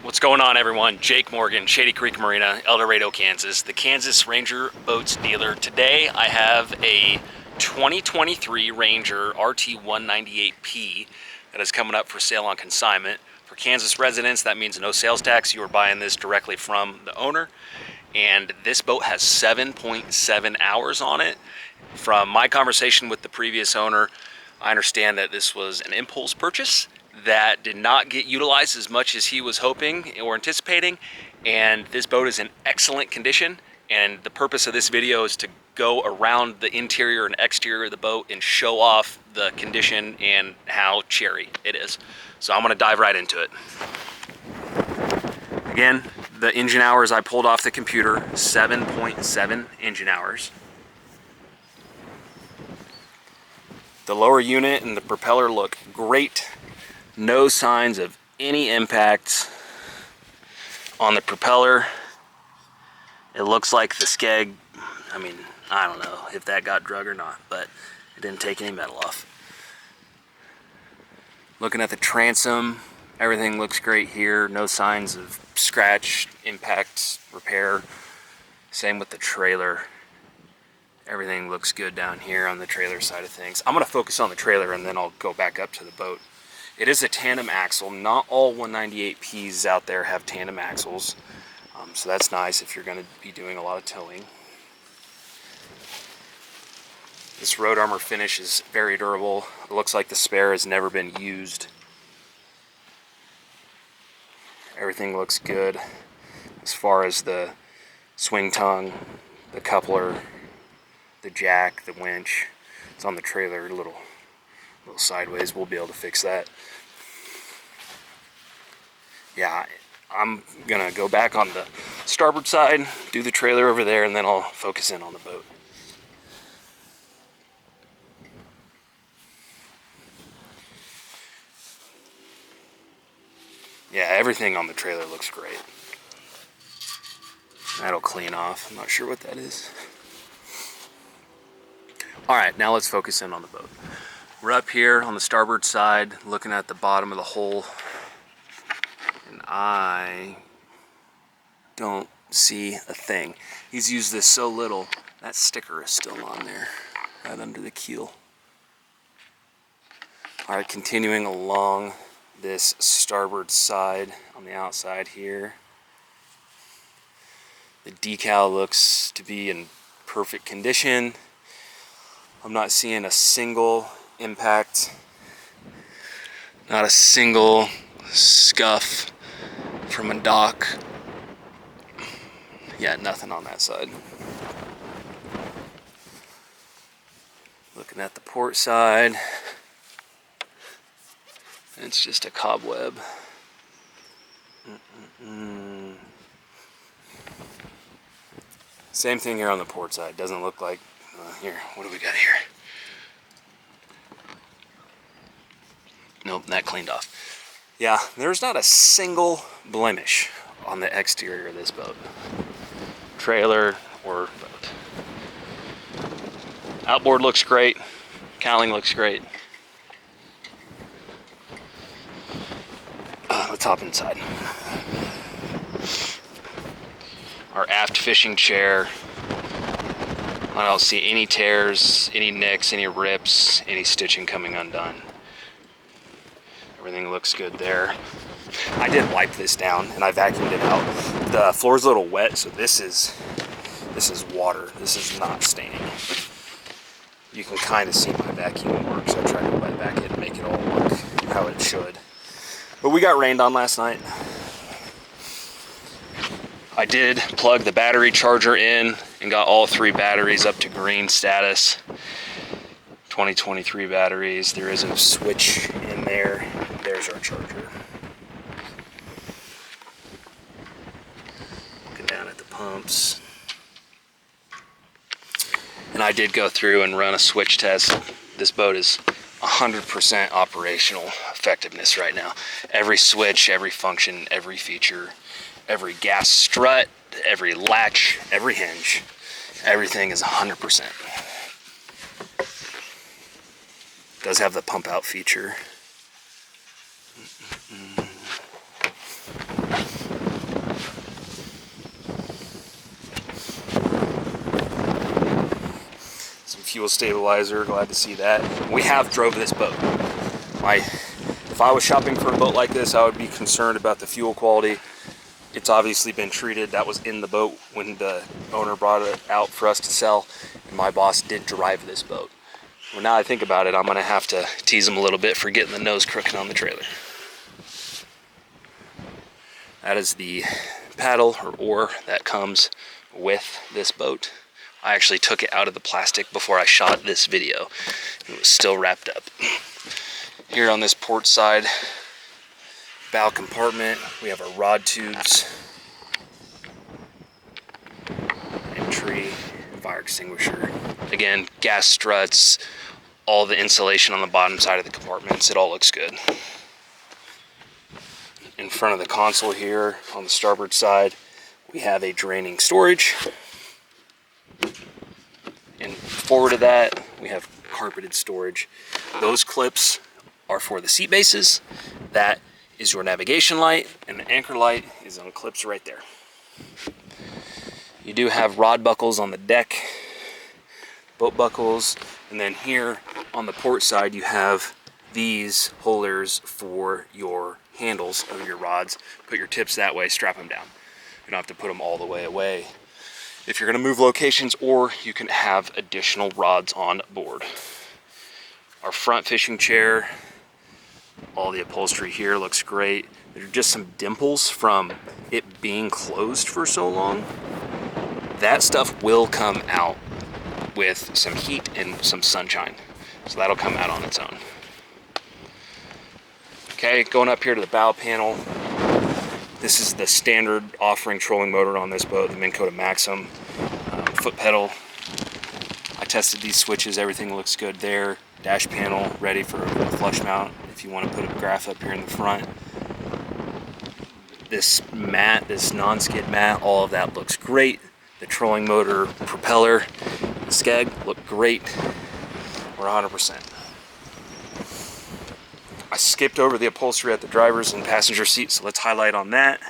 What's going on, everyone? Jake Morgan, Shady Creek Marina, El Dorado, Kansas, the Kansas Ranger Boats dealer. Today I have a 2023 Ranger RT198P that is coming up for sale on consignment. For Kansas residents, that means no sales tax. You are buying this directly from the owner. And this boat has 7.7 hours on it. From my conversation with the previous owner, I understand that this was an impulse purchase that did not get utilized as much as he was hoping or anticipating, and this boat is in excellent condition. And the purpose of this video is to go around the interior and exterior of the boat and show off the condition and how cherry it is. So I'm going to dive right into it. Again, the engine hours I pulled off the computer, 7.7 engine hours. The lower unit and the propeller look great. No signs of any impact on the propeller. It looks like the skeg, I mean, I don't know if that got drug or not, but it didn't take any metal off. Looking at the transom, everything looks great here. No signs of scratch, impact, repair. Same with the trailer. Everything looks good down here on the trailer side of things. I'm going to focus on the trailer and then I'll go back up to the boat. It is a tandem axle. Not all 198Ps out there have tandem axles, so that's nice if you're going to be doing a lot of towing. This road armor finish is very durable. It looks like the spare has never been used. Everything looks good as far as the swing tongue, the coupler, the jack, the winch. It's on the trailer a little sideways. We'll be able to fix that. Yeah, I'm gonna go back on the starboard side, do the trailer over there, and then I'll focus in on the boat. Yeah, everything on the trailer looks great. That'll clean off. I'm not sure what that is. Alright, now let's focus in on the boat. We're up here on the starboard side, looking at the bottom of the hull, and I don't see a thing. He's used this so little, that sticker is still on there, right under the keel. Alright, continuing along this starboard side on the outside here. The decal looks to be in perfect condition. I'm not seeing a single impact, not a single scuff from a dock. Yeah, nothing on that side. Looking at the port side, it's just a cobweb. Same thing here on the port side. Doesn't look like, here, what do we got here? Nope, that cleaned off. Yeah, there's not a single blemish on the exterior of this boat. Trailer or boat. Outboard looks great. Cowling looks great. Let's hop inside. Our aft fishing chair. I don't see any tears, any nicks, any rips, any stitching coming undone. Everything looks good there. I did wipe this down and I vacuumed it out. The floor's a little wet, so this is water. This is not staining. You can kind of see my vacuum work, so I tried to wet vac it and make it all work how it should. But we got rained on last night. I did plug the battery charger in and got all 3 batteries up to green status. 2023 batteries. There is a switch in there. There's our charger. Looking down at the pumps. And I did go through and run a switch test. This boat is 100% operational effectiveness right now. Every switch, every function, every feature, every gas strut, every latch, every hinge, everything is 100%. Does have the pump out feature. fuel stabilizer, glad to see that. We have drove this boat. If I was shopping for a boat like this, I would be concerned about the fuel quality. It's obviously been treated. That was in the boat when the owner brought it out for us to sell, and my boss did drive this boat. Well, now I think about it, I'm gonna have to tease him a little bit for getting the nose crooked on the trailer. That is the paddle or oar that comes with this boat. I actually took it out of the plastic before I shot this video. It was still wrapped up. Here on this port side, bow compartment, we have our rod tubes, entry, fire extinguisher. Again, gas struts, all the insulation on the bottom side of the compartments, it all looks good. In front of the console here, on the starboard side, we have a draining storage. And forward of that, we have carpeted storage. Those clips are for the seat bases. That is your navigation light, and the anchor light is on clips right there. You do have rod buckles on the deck, boat buckles, and then here on the port side you have these holders for your handles of your rods. Put your tips that way, strap them down. You don't have to put them all the way away if you're going to move locations, or you can have additional rods on board. Our front fishing chair, all the upholstery here looks great. There are just some dimples from it being closed for so long. That stuff will come out with some heat and some sunshine, so that'll come out on its own. Okay, going up here to the bow panel. This is the standard offering trolling motor on this boat, the Minn Kota Maxim. Foot pedal. I tested these switches, everything looks good there. Dash panel ready for a flush mount if you want to put a graph up here in the front. This mat, this non-skid mat, all of that looks great. The trolling motor propeller, the skeg look great. We're 100%. I skipped over the upholstery at the driver's and passenger seat, so let's highlight on that.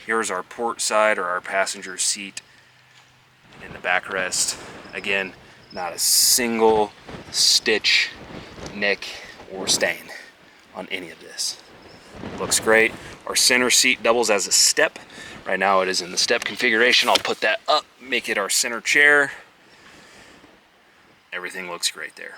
Here's our port side or our passenger seat in the backrest. Again, not a single stitch, nick, or stain on any of this. Looks great. Our center seat doubles as a step. Right now it is in the step configuration. I'll put that up, make it our center chair. Everything looks great there.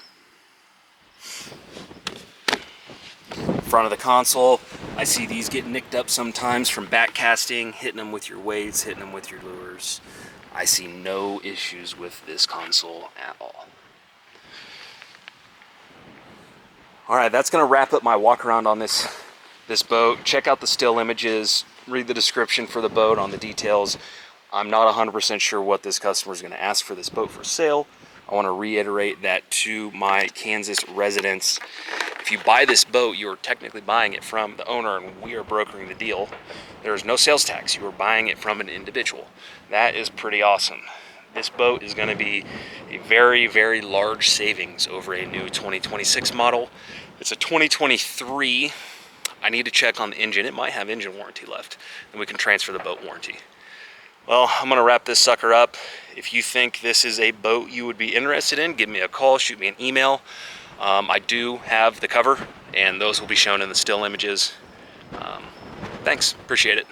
Front of the console, I see these get nicked up sometimes from back casting, hitting them with your weights, hitting them with your lures. I see no issues with this console at all. All right, that's gonna wrap up my walk around on this boat. Check out the still images, read the description for the boat on the details. I'm not 100% sure what this customer is gonna ask for this boat for sale. I wanna reiterate that to my Kansas residents. If you buy this boat, you're technically buying it from the owner and we are brokering the deal. There is no sales tax. You are buying it from an individual. That is pretty awesome. This boat is going to be a very, very large savings over a new 2026 model. It's a 2023. I need to check on the engine. It might have engine warranty left, and we can transfer the boat warranty. Well, I'm going to wrap this sucker up. If you think this is a boat you would be interested in, give me a call, shoot me an email. I do have the cover, and those will be shown in the still images. Thanks, appreciate it.